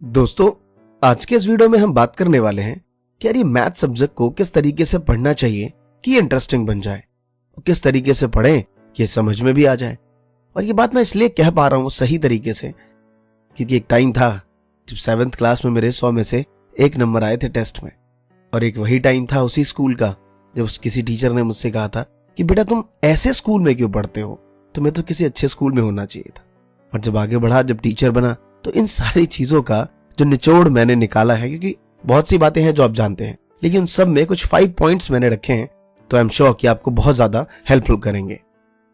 दोस्तों, आज के इस वीडियो में हम बात करने वाले हैं कि यार ये मैथ सब्जेक्ट को किस तरीके से पढ़ना चाहिए कि ये इंटरेस्टिंग बन जाए और किस तरीके से पढ़ें कि ये समझ में भी आ जाए। और ये बात मैं इसलिए कह पा रहा हूँ सही तरीके से क्योंकि एक टाइम था जब 7th क्लास में मेरे 100 में से 1 नंबर आए थे टेस्ट में, और एक वही टाइम था उसी स्कूल का जब किसी टीचर ने मुझसे कहा था कि बेटा तुम ऐसे स्कूल में क्यों पढ़ते हो, तुम्हें तो किसी अच्छे स्कूल में होना चाहिए था। और जब आगे बढ़ा, जब टीचर बना, तो इन सारी चीजों का जो निचोड़ मैंने निकाला है, क्योंकि बहुत सी बातें हैं जो आप जानते हैं, लेकिन उन सब में कुछ 5 पॉइंट्स मैंने रखे हैं तो आई एम श्योर कि आपको बहुत ज्यादा हेल्पफुल करेंगे।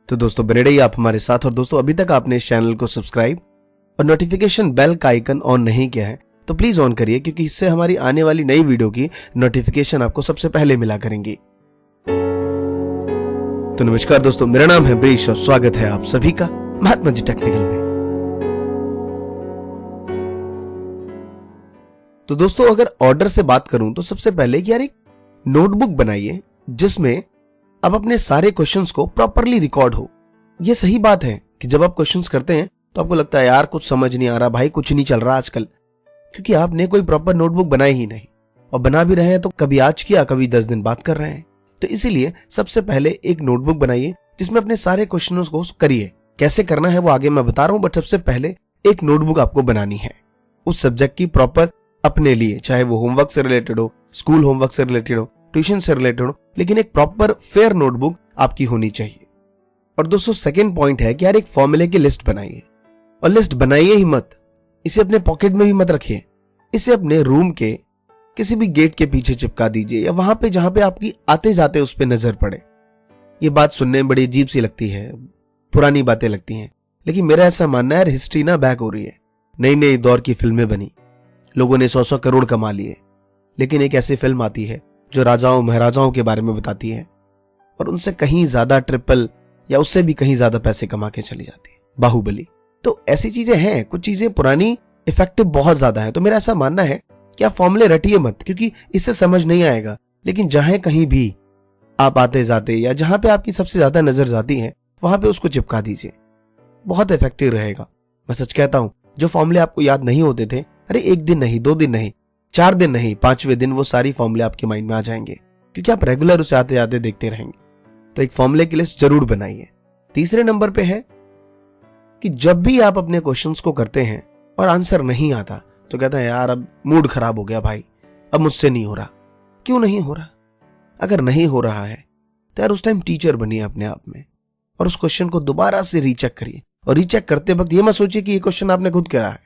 तो दोस्तों बने रहिए आप हमारे साथ। और दोस्तों अभी तक आपने इस चैनल को सब्सक्राइब और नोटिफिकेशन बेल का आइकन ऑन नहीं किया है तो प्लीज ऑन करिए, क्योंकि इससे हमारी आने वाली नई वीडियो की नोटिफिकेशन आपको सबसे पहले मिला करेंगी। तो नमस्कार दोस्तों, मेरा नाम है ब्रीश और स्वागत है आप सभी का महात्मा जी टेक्निकल में। तो दोस्तों अगर ऑर्डर से बात करूं तो सबसे पहले कि यार एक नोटबुक बनाइए जिसमें आप अपने सारे क्वेश्चंस को प्रॉपरली रिकॉर्ड हो। ये सही बात है कि जब आप क्वेश्चंस करते हैं तो आपको लगता है यार कुछ समझ नहीं आ रहा, भाई कुछ नहीं चल रहा आजकल, क्योंकि आपने कोई प्रॉपर नोटबुक बनाई ही नहीं, और बना भी रहे हैं तो कभी आज किया कभी 10 दिन बाद कर रहे हैं। तो इसीलिए सबसे पहले एक नोटबुक बनाइए जिसमें अपने सारे क्वेश्चनों को करिए। कैसे करना है वो आगे मैं बता रहा हूं, बट सबसे पहले एक नोटबुक आपको बनानी है उस सब्जेक्ट की, प्रॉपर अपने लिए, चाहे वो होमवर्क से रिलेटेड हो, स्कूल होमवर्क से रिलेटेड हो, ट्यूशन से रिलेटेड हो, लेकिन एक प्रॉपर फेयर नोटबुक आपकी होनी चाहिए। और दोस्तों सेकंड पॉइंट है कि यार एक फॉर्मूले की लिस्ट बनाइए, और लिस्ट बनाइए ही मत, इसे अपने पॉकेट में भी मत रखिए, इसे अपने रूम के किसी भी गेट के पीछे चिपका दीजिए या वहां पे जहां पे आपकी आते जाते उस पे नजर पड़े। ये बात सुनने में बड़ी अजीब सी लगती है, पुरानी बातें लगती हैं, लेकिन मेरा ऐसा मानना है हिस्ट्री ना बैक हो रही है। नई नई दौर की फिल्में बनी, लोगों ने 100-100 करोड़ कमा लिए, लेकिन एक ऐसी फिल्म आती है जो राजाओं महाराजाओं के बारे में बताती है और उनसे कहीं ज्यादा ट्रिपल या उससे भी कहीं ज्यादा पैसे कमा के चली जाती है, बाहुबली। तो ऐसी चीजें हैं, कुछ चीजें पुरानी इफेक्टिव बहुत ज्यादा है। तो मेरा ऐसा मानना है कि आप फॉर्मूले रटिए मत, क्योंकि इससे समझ नहीं आएगा, लेकिन जहां कहीं भी आप आते जाते या जहां पे आपकी सबसे ज्यादा नजर जाती है वहां पे उसको चिपका दीजिए, बहुत इफेक्टिव रहेगा। मैं सच कहता हूं, जो फॉर्मूले आपको याद नहीं होते थे, अरे 1 दिन नहीं, 2 दिन नहीं, 4 दिन नहीं, 5वें दिन वो सारी फॉर्मूले आपके माइंड में आ जाएंगे, क्योंकि आप रेगुलर उसे आते आते देखते रहेंगे। तो एक फॉर्मूले की लिस्ट जरूर बनाइए। तीसरे नंबर पे है कि जब भी आप अपने क्वेश्चंस को करते हैं और आंसर नहीं आता तो कहते हैं यार अब मूड खराब हो गया भाई, अब मुझसे नहीं हो रहा। क्यों नहीं हो रहा? अगर नहीं हो रहा है तो यार उस टाइम टीचर बनिए अपने आप में और उस क्वेश्चन को दोबारा से रीचेक करिए। और रीचेक करते वक्त ये मत सोचिए कि ये क्वेश्चन आपने खुद करा है,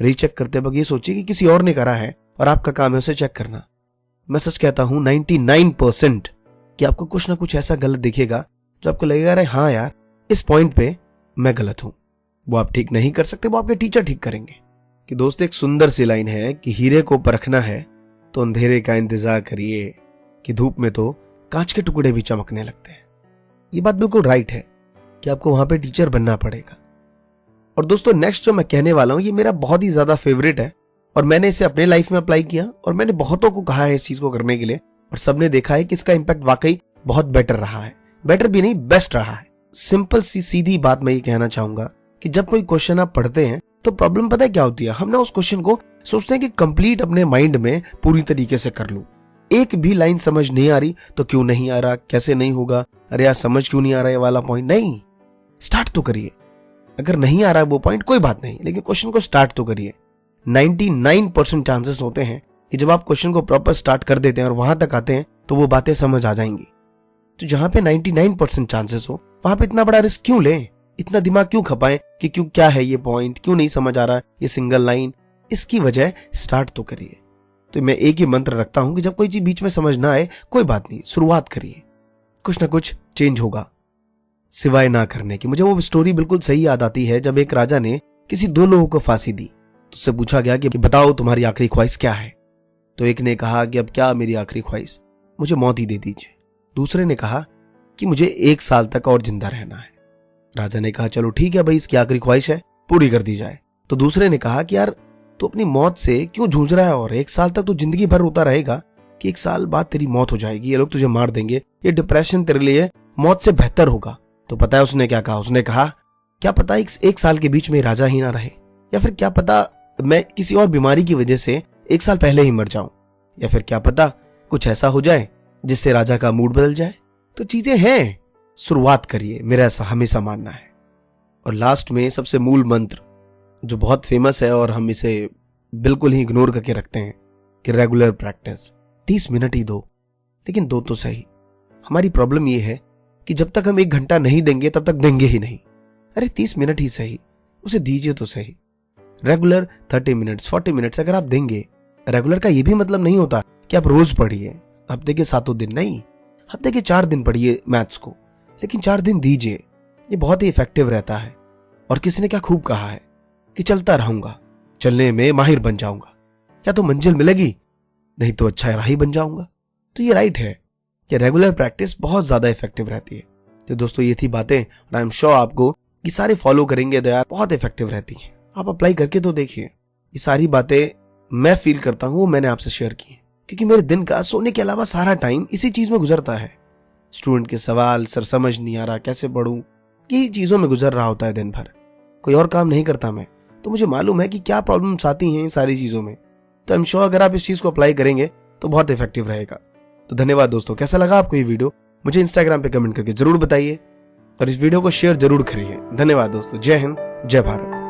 रीचेक करते वक्त ये सोचिए कि किसी और ने करा है और आपका काम है उसे चेक करना। मैं सच कहता हूं 99% कि आपको कुछ ना कुछ ऐसा गलत दिखेगा जो आपको लगेगा अरे हाँ यार इस पॉइंट पे मैं गलत हूं। वो आप ठीक नहीं कर सकते, वो आपके टीचर ठीक करेंगे। कि दोस्त एक सुंदर सी लाइन है कि हीरे को परखना है तो अंधेरे का इंतजार करिए, कि धूप में तो कांच के टुकड़े भी चमकने लगते हैं। ये बात बिल्कुल राइट है कि आपको वहां पे टीचर बनना पड़ेगा। और दोस्तों नेक्स्ट जो मैं कहने वाला हूं ये मेरा बहुत ही ज्यादा फेवरेट है और मैंने इसे अपने लाइफ में अप्लाई किया और मैंने बहुतों को कहा है इस चीज को करने के लिए, और सबने देखा है कि इसका इंपैक्ट वाकई बहुत बेटर रहा है। बेटर भी नहीं, बेस्ट रहा है। सिंपल सी सीधी बात मैं ये कहना चाहूंगा कि जब कोई क्वेश्चन आप पढ़ते हैं तो प्रॉब्लम पता है क्या होती है, हम ना उस क्वेश्चन को सोचते हैं कि कंप्लीट अपने माइंड में पूरी तरीके से कर लूं। एक भी लाइन समझ नहीं आ रही तो क्यों नहीं आ रहा, कैसे नहीं होगा, अरे यार समझ क्यों नहीं आ रहा है वाला पॉइंट, नहीं, स्टार्ट तो करिए। अगर नहीं आ रहा है वो पॉइंट कोई बात नहीं, लेकिन क्वेश्चन को स्टार्ट तो करिए। 99% चांसेस होते हैं कि जब आप क्वेश्चन को प्रॉपर स्टार्ट कर देते हैं और वहां तक आते हैं तो वो बातें समझ आ जाएंगी। तो जहां पे 99% चांसेस हो वहां पे इतना बड़ा रिस्क क्यों लें, इतना दिमाग क्यों खपाएं कि क्यों क्या है ये पॉइंट, क्यों नहीं समझ आ रहा ये सिंगल लाइन। इसकी वजह स्टार्ट तो करिए। तो मैं एक ही मंत्र रखता हूं कि जब कोई चीज बीच में समझ ना आए कोई बात नहीं, शुरुआत करिए, कुछ ना कुछ चेंज होगा सिवाय ना करने की। मुझे वो स्टोरी बिल्कुल सही याद आती है जब एक राजा ने किसी 2 लोगों को फांसी दी तो उससे पूछा गया कि बताओ तुम्हारी आखिरी ख्वाहिश क्या है। तो एक ने कहा कि अब क्या मेरी आखिरी ख्वाहिश, मुझे मौत ही दे दीजिए। दूसरे ने कहा कि मुझे 1 साल तक और जिंदा रहना है। राजा ने कहा चलो ठीक है भाई, इसकी आखिरी ख्वाहिश है, पूरी कर दी जाए। तो दूसरे ने कहा कि यार तू अपनी मौत से क्यों जूझ रहा है, और 1 साल तक तो जिंदगी भर रोता रहेगा कि 1 साल बाद तेरी मौत हो जाएगी, ये लोग तुझे मार देंगे, ये डिप्रेशन तेरे लिए मौत से बेहतर होगा। तो पता है उसने क्या कहा? उसने कहा क्या पता 1 साल के बीच में राजा ही ना रहे, या फिर क्या पता मैं किसी और बीमारी की वजह से 1 साल पहले ही मर जाऊं, या फिर क्या पता कुछ ऐसा हो जाए जिससे राजा का मूड बदल जाए। तो चीजें हैं, शुरुआत करिए, मेरा ऐसा हमेशा मानना है। और लास्ट में सबसे मूल मंत्र जो बहुत फेमस है और हम इसे बिल्कुल ही इग्नोर करके रखते हैं कि रेगुलर प्रैक्टिस। 30 मिनट ही दो, लेकिन दो तो सही। हमारी प्रॉब्लम यह है कि जब तक हम 1 घंटा नहीं देंगे तब तक देंगे ही नहीं। अरे 30 मिनट ही सही, उसे दीजिए तो सही। रेगुलर 30 मिनट्स 40 मिनट्स अगर आप देंगे, रेगुलर का यह भी मतलब नहीं होता कि आप रोज पढ़िए, हफ्ते के 7 दिन नहीं, हफ्ते के 4 दिन पढ़िए मैथ्स को, लेकिन 4 दिन दीजिए। ये बहुत ही इफेक्टिव रहता है। और किसी ने क्या खूब कहा है कि चलता रहूंगा, चलने में माहिर बन जाऊंगा, या तो मंजिल मिलेगी नहीं तो अच्छा राही बन जाऊंगा। तो ये राइट है कि रेगुलर प्रैक्टिस बहुत ज्यादा इफेक्टिव रहती है। तो दोस्तों ये थी बातें, और आई एम श्योर आपको ये सारे फॉलो करेंगे तो यार बहुत इफेक्टिव रहती हैं। आप अप्लाई करके तो देखिए। ये सारी बातें मैं फील करता हूं वो मैंने आपसे शेयर की, क्योंकि मेरे दिन का सोने के अलावा सारा टाइम इसी चीज में गुजरता है। स्टूडेंट के सवाल, सर समझ नहीं आ रहा, कैसे पढ़ूं, यही चीजों में गुजर रहा होता है दिन भर। कोई और काम नहीं करता मैं, तो मुझे मालूम है कि क्या प्रॉब्लम्स आती हैं इन सारी चीजों में। तो आई एम श्योर अगर आप इस चीज को अप्लाई करेंगे तो बहुत इफेक्टिव रहेगा। तो धन्यवाद दोस्तों। कैसा लगा आपको ये वीडियो मुझे इंस्टाग्राम पे कमेंट करके जरूर बताइए, और इस वीडियो को शेयर जरूर करिए। धन्यवाद दोस्तों। जय हिंद, जय भारत।